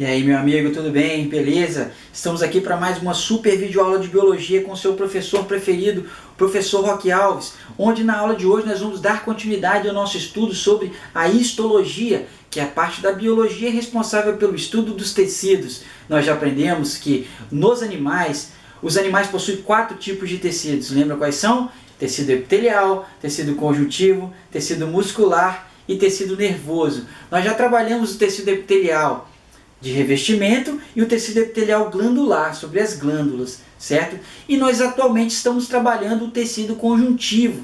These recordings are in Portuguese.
E aí, meu amigo, tudo bem? Beleza? Estamos aqui para mais uma super videoaula de biologia com seu professor preferido, o professor Roque Alves, onde na aula de hoje nós vamos dar continuidade ao nosso estudo sobre a histologia, que é a parte da biologia responsável pelo estudo dos tecidos. Nós já aprendemos que nos animais, os animais possuem 4 tipos de tecidos. Lembra quais são? Tecido epitelial, tecido conjuntivo, tecido muscular e tecido nervoso. Nós já trabalhamos o tecido epitelial de revestimento e o tecido epitelial glandular, sobre as glândulas, certo? E nós atualmente estamos trabalhando o tecido conjuntivo.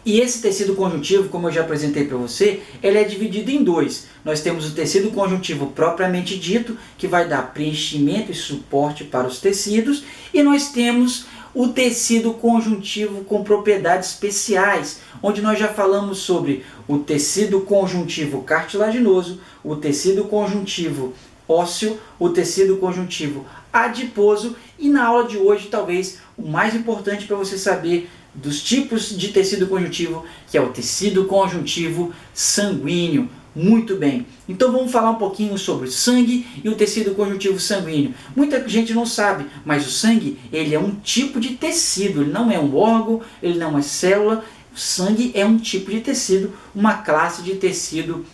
E esse tecido conjuntivo, como eu já apresentei para você, ele é dividido em 2. Nós temos o tecido conjuntivo propriamente dito, que vai dar preenchimento e suporte para os tecidos, e nós temos o tecido conjuntivo com propriedades especiais, onde nós já falamos sobre o tecido conjuntivo cartilaginoso, o tecido conjuntivo ósseo, o tecido conjuntivo adiposo e na aula de hoje talvez o mais importante para você saber dos tipos de tecido conjuntivo, que é o tecido conjuntivo sanguíneo. Muito bem, então vamos falar um pouquinho sobre o sangue e o tecido conjuntivo sanguíneo. Muita gente não sabe, mas o sangue ele é um tipo de tecido, ele não é um órgão, ele não é célula. O sangue é um tipo de tecido, uma classe de tecido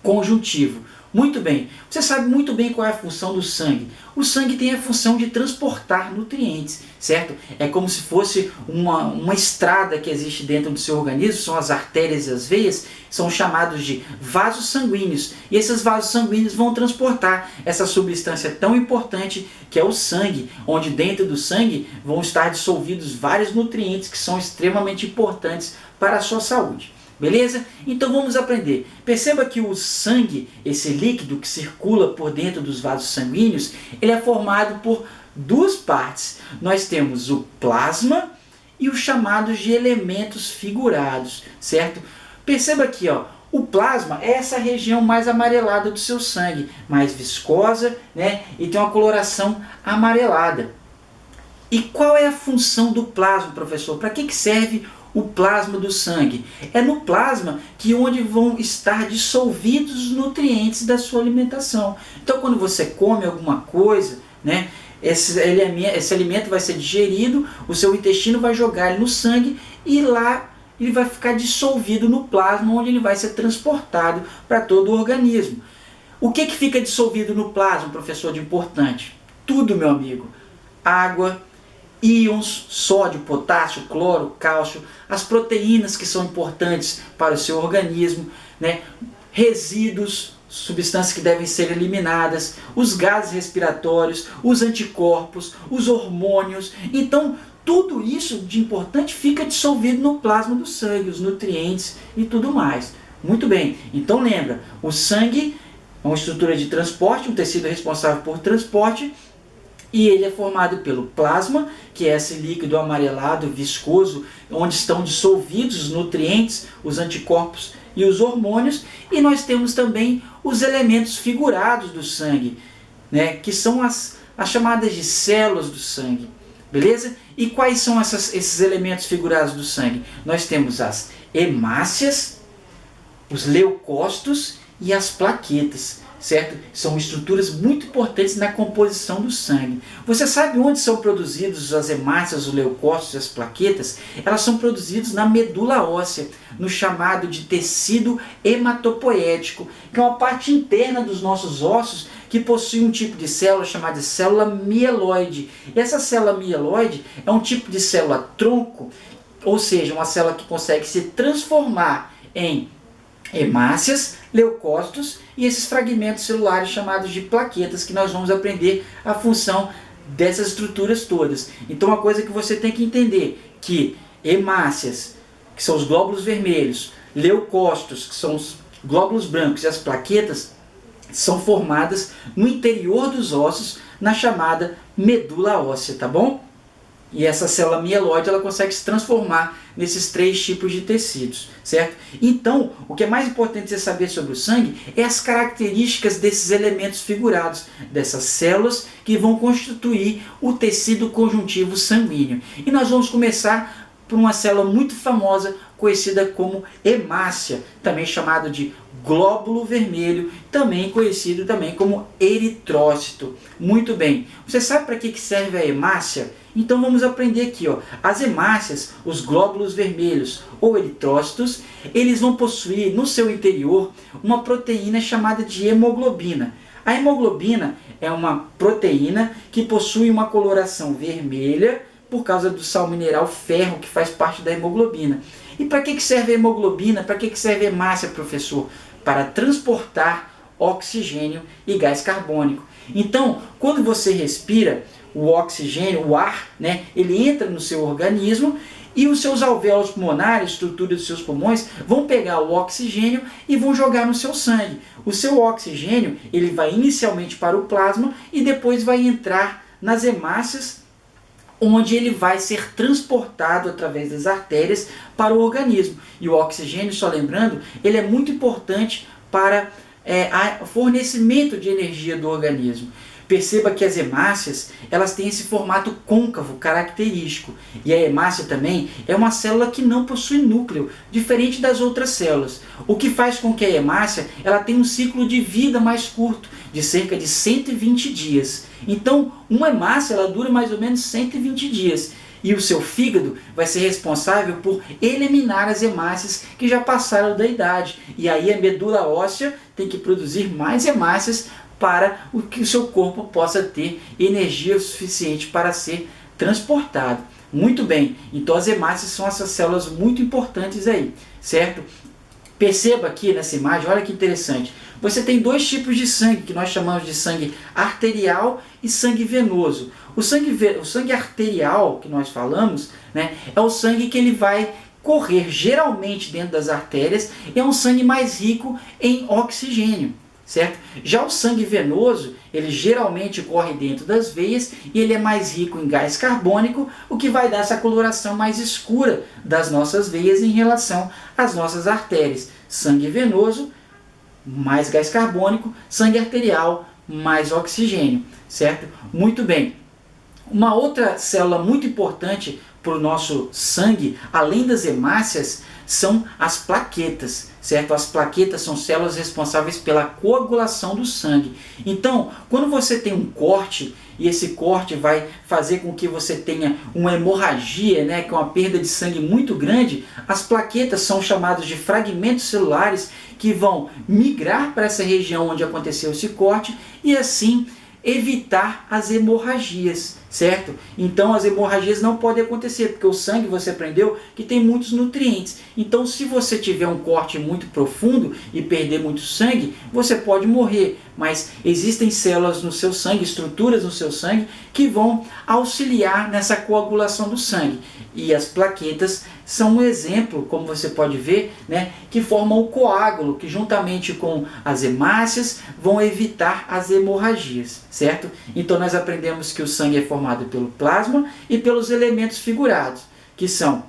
conjuntivo. Muito bem, você sabe muito bem qual é a função do sangue. O sangue tem a função de transportar nutrientes, certo? É como se fosse uma estrada que existe dentro do seu organismo, são as artérias e as veias, são chamados de vasos sanguíneos. E esses vasos sanguíneos vão transportar essa substância tão importante que é o sangue, onde dentro do sangue vão estar dissolvidos vários nutrientes que são extremamente importantes para a sua saúde. Beleza? Então vamos aprender. Perceba que o sangue, esse líquido que circula por dentro dos vasos sanguíneos, ele é formado por 2 partes. Nós temos o plasma e os chamados de elementos figurados, certo? Perceba aqui, ó, o plasma é essa região mais amarelada do seu sangue, mais viscosa, né? E tem uma coloração amarelada. E qual é a função do plasma, professor? Para que serve o plasma do sangue? É no plasma que onde vão estar dissolvidos os nutrientes da sua alimentação. Então quando você come alguma coisa, né, esse alimento vai ser digerido, o seu intestino vai jogar ele no sangue e lá ele vai ficar dissolvido no plasma, onde ele vai ser transportado para todo o organismo. O que fica dissolvido no plasma, professor, de importante? Tudo, meu amigo. Água, íons, sódio, potássio, cloro, cálcio, as proteínas que são importantes para o seu organismo, né? Resíduos, substâncias que devem ser eliminadas, os gases respiratórios, os anticorpos, os hormônios. Então, tudo isso de importante fica dissolvido no plasma do sangue, os nutrientes e tudo mais. Muito bem, então lembra, o sangue é uma estrutura de transporte, um tecido responsável por transporte, e ele é formado pelo plasma, que é esse líquido amarelado, viscoso, onde estão dissolvidos os nutrientes, os anticorpos e os hormônios. E nós temos também os elementos figurados do sangue, né, que são as chamadas de células do sangue. Beleza? E quais são esses elementos figurados do sangue? Nós temos as hemácias, os leucócitos e as plaquetas. Certo? São estruturas muito importantes na composição do sangue. Você sabe onde são produzidos as hemácias, os leucócitos e as plaquetas? Elas são produzidas na medula óssea, no chamado de tecido hematopoético, que é uma parte interna dos nossos ossos que possui um tipo de célula chamada de célula mieloide. E essa célula mieloide é um tipo de célula tronco, ou seja, uma célula que consegue se transformar em hemácias, leucócitos e esses fragmentos celulares chamados de plaquetas, que nós vamos aprender a função dessas estruturas todas. Então uma coisa que você tem que entender, que hemácias, que são os glóbulos vermelhos, leucócitos, que são os glóbulos brancos, e as plaquetas são formadas no interior dos ossos, na chamada medula óssea, tá bom? E essa célula mieloide ela consegue se transformar nesses 3 tipos de tecidos, certo? Então, o que é mais importante você saber sobre o sangue é as características desses elementos figurados, dessas células que vão constituir o tecido conjuntivo sanguíneo. E nós vamos começar por uma célula muito famosa conhecida como hemácia, também chamado de glóbulo vermelho, também conhecido também como eritrócito. Muito bem, você sabe para que serve a hemácia? Então vamos aprender aqui, ó. As hemácias, os glóbulos vermelhos ou eritrócitos, eles vão possuir no seu interior uma proteína chamada de hemoglobina. A hemoglobina é uma proteína que possui uma coloração vermelha por causa do sal mineral ferro que faz parte da hemoglobina. E para que serve a hemoglobina? Para que serve a hemácia, professor? Para transportar oxigênio e gás carbônico. Então, quando você respira, o oxigênio, o ar, né, ele entra no seu organismo e os seus alvéolos pulmonares, estrutura dos seus pulmões, vão pegar o oxigênio e vão jogar no seu sangue. O seu oxigênio, ele vai inicialmente para o plasma e depois vai entrar nas hemácias, onde ele vai ser transportado através das artérias para o organismo. E o oxigênio, só lembrando, ele é muito importante para o fornecimento de energia do organismo. Perceba que as hemácias, elas têm esse formato côncavo característico. E a hemácia também é uma célula que não possui núcleo, diferente das outras células. O que faz com que a hemácia ela tenha um ciclo de vida mais curto, de cerca de 120 dias. Então, uma hemácia ela dura mais ou menos 120 dias. E o seu fígado vai ser responsável por eliminar as hemácias que já passaram da idade. E aí a medula óssea tem que produzir mais hemácias para que o seu corpo possa ter energia suficiente para ser transportado. Muito bem, então as hemácias são essas células muito importantes aí, certo? Perceba aqui nessa imagem, olha que interessante. Você tem dois tipos de sangue, que nós chamamos de sangue arterial e sangue venoso. O sangue arterial, que nós falamos, né, é o sangue que ele vai correr geralmente dentro das artérias, e é um sangue mais rico em oxigênio. Certo? Já o sangue venoso, ele geralmente corre dentro das veias e ele é mais rico em gás carbônico, o que vai dar essa coloração mais escura das nossas veias em relação às nossas artérias. Sangue venoso, mais gás carbônico, sangue arterial, mais oxigênio, certo? Muito bem. Uma outra célula muito importante para o nosso sangue, além das hemácias, são as plaquetas, certo? As plaquetas são células responsáveis pela coagulação do sangue. Então, quando você tem um corte, e esse corte vai fazer com que você tenha uma hemorragia, né, que é uma perda de sangue muito grande, as plaquetas são chamadas de fragmentos celulares que vão migrar para essa região onde aconteceu esse corte e assim evitar as hemorragias, certo? Então as hemorragias não podem acontecer, porque o sangue, você aprendeu, que tem muitos nutrientes. Então se você tiver um corte muito profundo e perder muito sangue, você pode morrer. Mas existem células no seu sangue, estruturas no seu sangue, que vão auxiliar nessa coagulação do sangue. E as plaquetas são um exemplo, como você pode ver, né, que formam o coágulo, que juntamente com as hemácias vão evitar as hemorragias, certo? Então nós aprendemos que o sangue é formado pelo plasma e pelos elementos figurados, que são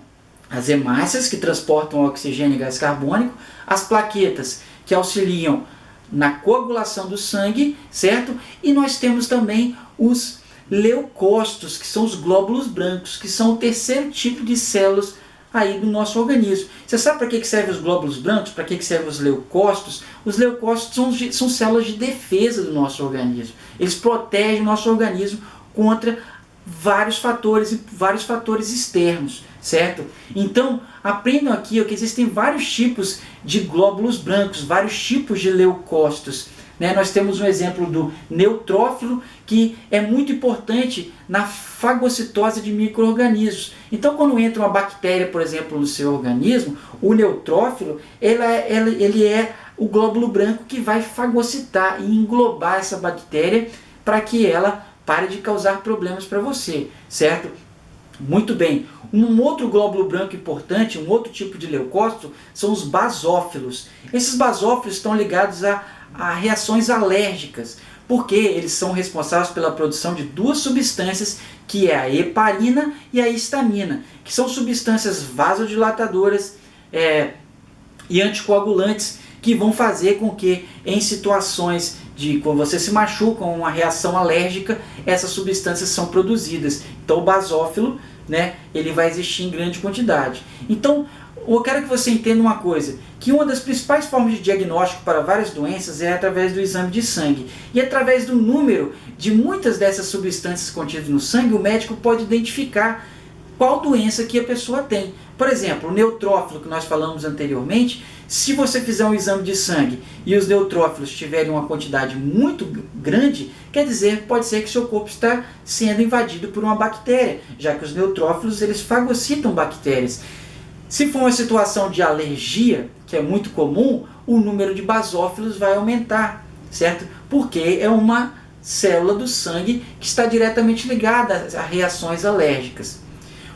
as hemácias, que transportam oxigênio e gás carbônico, as plaquetas, que auxiliam na coagulação do sangue, certo? E nós temos também os leucócitos, que são os glóbulos brancos, que são o terceiro tipo de células aí do nosso organismo. Você sabe para que servem os glóbulos brancos? Para que servem os leucócitos? Os leucócitos são células de defesa do nosso organismo. Eles protegem o nosso organismo contra vários fatores externos, certo? Então, aprendam aqui que existem vários tipos de glóbulos brancos, vários tipos de leucócitos. Nós temos um exemplo do neutrófilo, que é muito importante na fagocitose de micro-organismos. Então, quando entra uma bactéria, por exemplo, no seu organismo, o neutrófilo ele é o glóbulo branco que vai fagocitar e englobar essa bactéria para que ela pare de causar problemas para você, certo? Muito bem. Um outro glóbulo branco importante, um outro tipo de leucócito, são os basófilos. Esses basófilos estão ligados a reações alérgicas, porque eles são responsáveis pela produção de duas substâncias, que é a heparina e a histamina, que são substâncias vasodilatadoras e anticoagulantes, que vão fazer com que em situações de quando você se machuca com uma reação alérgica, essas substâncias são produzidas. Então o basófilo, ele vai existir em grande quantidade. Então eu quero que você entenda uma coisa, que uma das principais formas de diagnóstico para várias doenças é através do exame de sangue. E através do número de muitas dessas substâncias contidas no sangue, o médico pode identificar qual doença que a pessoa tem. Por exemplo, o neutrófilo que nós falamos anteriormente, se você fizer um exame de sangue e os neutrófilos tiverem uma quantidade muito grande, quer dizer, pode ser que seu corpo está sendo invadido por uma bactéria, já que os neutrófilos eles fagocitam bactérias. Se for uma situação de alergia, que é muito comum, o número de basófilos vai aumentar, certo? Porque é uma célula do sangue que está diretamente ligada a reações alérgicas.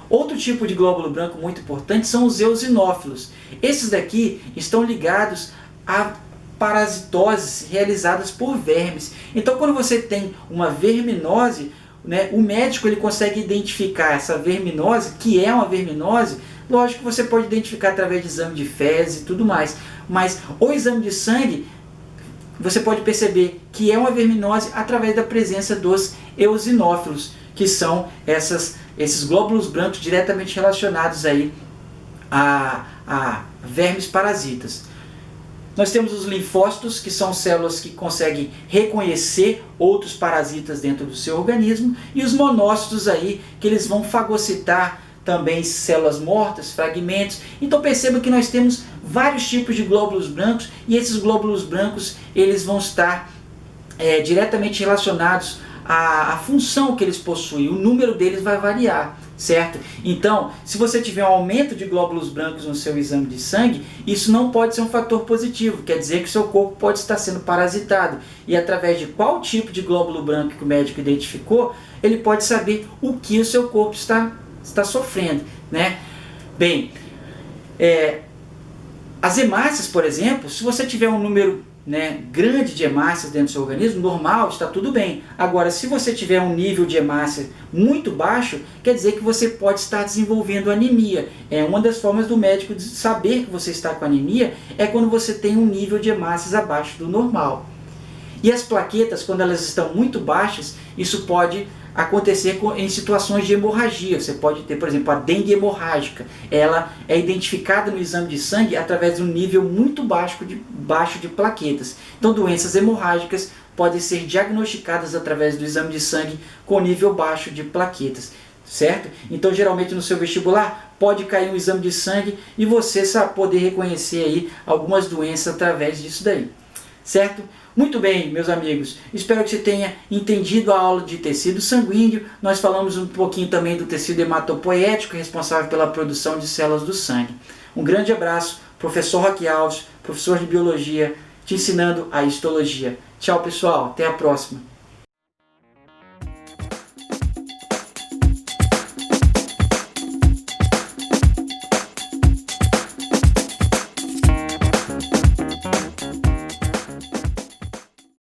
Outro tipo de glóbulo branco muito importante são os eosinófilos. Esses daqui estão ligados a parasitoses realizadas por vermes. Então, quando você tem uma verminose, né, o médico ele consegue identificar essa verminose, que é uma verminose. Lógico que você pode identificar através de exame de fezes e tudo mais, mas o exame de sangue, você pode perceber que é uma verminose através da presença dos eosinófilos, que são esses glóbulos brancos diretamente relacionados aí a vermes parasitas. Nós temos os linfócitos, que são células que conseguem reconhecer outros parasitas dentro do seu organismo, e os monócitos aí, que eles vão fagocitar também células mortas, fragmentos. Então perceba que nós temos vários tipos de glóbulos brancos, e esses glóbulos brancos eles vão estar diretamente relacionados à função que eles possuem. O número deles vai variar, certo? Então, se você tiver um aumento de glóbulos brancos no seu exame de sangue, isso não pode ser um fator positivo, quer dizer que o seu corpo pode estar sendo parasitado. E através de qual tipo de glóbulo branco que o médico identificou, ele pode saber o que o seu corpo está sofrendo, né? Bem, as hemácias, por exemplo, se você tiver um número, né, grande de hemácias dentro do seu organismo, normal, está tudo bem. Agora, se você tiver um nível de hemácia muito baixo, quer dizer que você pode estar desenvolvendo anemia. Uma das formas do médico de saber que você está com anemia é quando você tem um nível de hemácias abaixo do normal. E as plaquetas, quando elas estão muito baixas, isso pode acontecer em situações de hemorragia. Você pode ter, por exemplo, a dengue hemorrágica. Ela é identificada no exame de sangue através de um nível muito baixo de plaquetas. Então, doenças hemorrágicas podem ser diagnosticadas através do exame de sangue com nível baixo de plaquetas, certo? Então, geralmente no seu vestibular pode cair um exame de sangue e você poder reconhecer aí algumas doenças através disso daí, certo? Muito bem, meus amigos, espero que você tenha entendido a aula de tecido sanguíneo. Nós falamos um pouquinho também do tecido hematopoético, responsável pela produção de células do sangue. Um grande abraço, professor Roque Alves, professor de Biologia, te ensinando a histologia. Tchau, pessoal, até a próxima.